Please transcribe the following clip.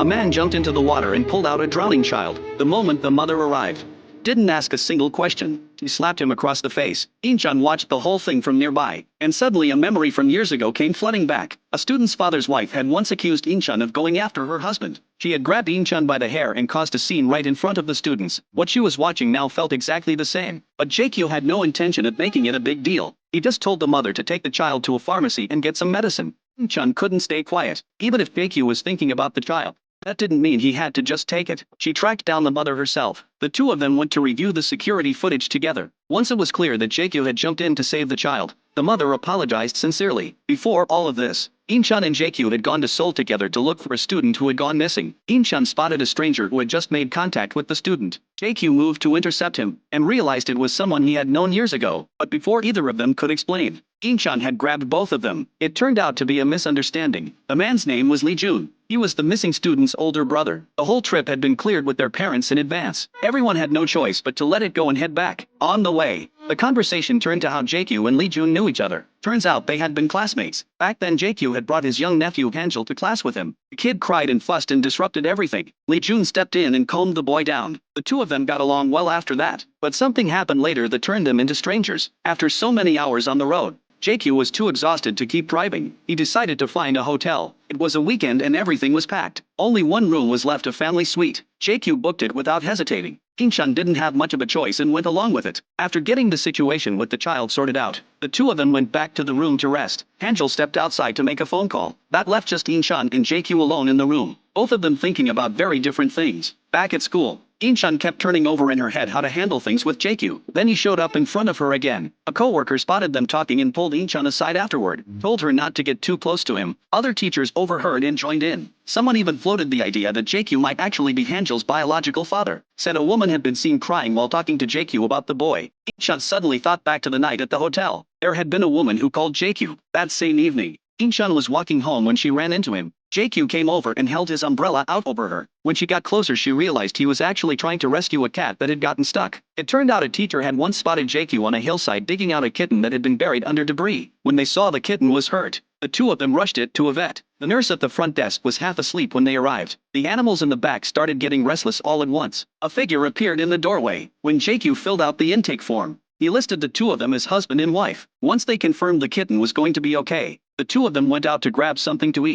A man jumped into the water and pulled out a drowning child the moment the mother arrived. Didn't ask a single question. She slapped him across the face. In-chun watched the whole thing from nearby, and suddenly a memory from years ago came flooding back. A student's father's wife had once accused In-chun of going after her husband. She had grabbed In-chun by the hair and caused a scene right in front of the students. What she was watching now felt exactly the same. But Jae-kyu had no intention of making it a big deal. He just told the mother to take the child to a pharmacy and get some medicine. In-chun couldn't stay quiet, even if Jae-kyu was thinking about the child. That didn't mean he had to just take it. She tracked down the mother herself. The two of them went to review the security footage together. Once it was clear that Jae-kyu had jumped in to save the child, the mother apologized sincerely. Before all of this, In-chun and Jae-kyu had gone to Seoul together to look for a student who had gone missing. In-chun spotted a stranger who had just made contact with the student. Jae-kyu moved to intercept him, and realized it was someone he had known years ago, but before either of them could explain, In-chun had grabbed both of them. It turned out to be a misunderstanding. The man's name was Lee Jun. He was the missing student's older brother. The whole trip had been cleared with their parents in advance. Everyone had no choice but to let it go and head back. On the way, the conversation turned to how Jae-kyu and Lee Jun knew each other. Turns out they had been classmates. Back then Jae-kyu had brought his young nephew Hanjul to class with him. The kid cried and fussed and disrupted everything. Lee Jun stepped in and calmed the boy down. The two of them got along well after that. But something happened later that turned them into strangers. After so many hours on the road, Jae-kyu was too exhausted to keep driving. He decided to find a hotel. It was a weekend and everything was packed. Only one room was left, a family suite. Jae-kyu booked it without hesitating. In-chun didn't have much of a choice and went along with it. After getting the situation with the child sorted out, the two of them went back to the room to rest. Hanjul stepped outside to make a phone call. That left just In-chun and Jae-kyu alone in the room, both of them thinking about very different things. Back at school, In-chun kept turning over in her head how to handle things with Jae-kyu. Then he showed up in front of her again. A coworker spotted them talking and pulled In-chun aside afterward, told her not to get too close to him. Other teachers overheard and joined in. Someone even floated the idea that Jae-kyu might actually be Hanjul's biological father. Said a woman had been seen crying while talking to Jae-kyu about the boy. In-chun suddenly thought back to the night at the hotel. There had been a woman who called Jae-kyu. That same evening, In-chun was walking home when she ran into him. Jae-kyu came over and held his umbrella out over her. When she got closer, she realized he was actually trying to rescue a cat that had gotten stuck. It turned out a teacher had once spotted Jae-kyu on a hillside digging out a kitten that had been buried under debris. When they saw the kitten was hurt, the two of them rushed it to a vet. The nurse at the front desk was half asleep when they arrived. The animals in the back started getting restless all at once. A figure appeared in the doorway. When Jae-kyu filled out the intake form, he listed the two of them as husband and wife. Once they confirmed the kitten was going to be okay, the two of them went out to grab something to eat.